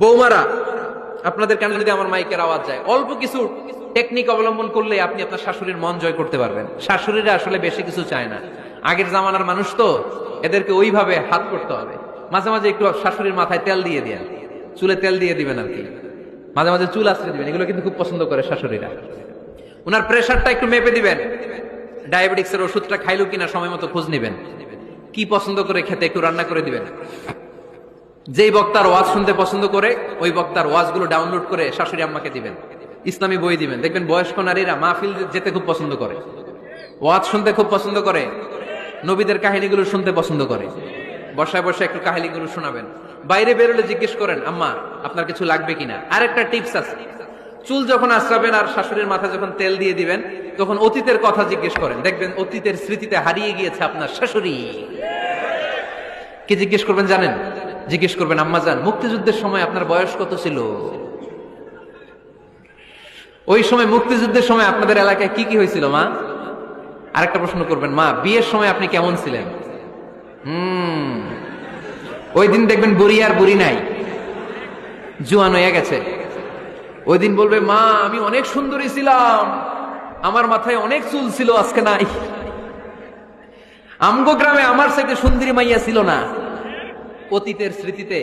বৌমারা, আপনাদের কানে যদি আমার মাইকের আওয়াজ যায়, অল্প কিছু টেকনিক অবলম্বন করলে আপনি আপনার শাশুড়ির মন জয় করতে পারবেন। শাশুড়িরা আসলে বেশি কিছু চায় না, আগের জামানার মানুষ তো, এদেরকে ওইভাবে হাত করতে হবে। মাঝে মাঝে একটু শাশুড়ির মাথায় তেল দিয়ে দেন, চুলে তেল দিয়ে দিবেন আর কি, মাঝে মাঝে চুল আশ্রে দিবেন, এগুলো কিন্তু খুব পছন্দ করে শাশুড়িরা। ওনার প্রেশারটা একটু মেপে দিবেন, ডায়াবেটিক্সের ওষুধটা খাইলো কিনা সময় মতো খোঁজ নিবেন, কি পছন্দ করে খেতে একটু রান্না করে দিবেন। যেই বক্তার ওয়াজ শুনতে পছন্দ করে ওই বক্তার ওয়াজগুলো ডাউনলোড করে শাশুড়ি আম্মাকে দিবেন, ইসলামী বই দিবেন। দেখবেন বয়স্ক নারীরা মাহফিল যেতে খুব পছন্দ করে, ওয়াজ শুনতে খুব পছন্দ করে, নবীদের কাহিনীগুলো শুনতে পছন্দ করে। বসায় বসায় একটু কাহিনীগুলো শোনাবেন। বাইরে বেরোলে জিজ্ঞেস করেন, আম্মা আপনার কিছু লাগবে কিনা। আরেকটা টিপস আছে, চুল যখন আশ্রাবেন আর শাশুড়ির মাথায় যখন তেল দিয়ে দিবেন, তখন অতীতের কথা জিজ্ঞেস করেন। দেখবেন অতীতের স্মৃতিতে হারিয়ে গিয়েছে আপনার শাশুড়ি। কি জিজ্ঞেস করবেন জানেন? জিজ্ঞেস করবেন, আম্মা জান, মুক্তিযুদ্ধের সময় আপনার বয়স কত ছিল? ওই সময় মুক্তিযুদ্ধের সময় আপনাদের এলাকায় কি কি হয়েছিল মা? আরেকটা প্রশ্ন করবেন, মা বিয়ের সময় আপনি কেমন ছিলেন? ওই দিন দেখবেন বুড়ি আর বুড়ি নাই, জুয়ান হয়ে গেছে। ওই দিন বলবে, মা আমি অনেক সুন্দরী ছিলাম, আমার মাথায় অনেক চুল ছিল, আজকে নাই। আমগো গ্রামে আমার সাথে সুন্দরী মাইয়া ছিল না। অতীতের স্মৃতিতে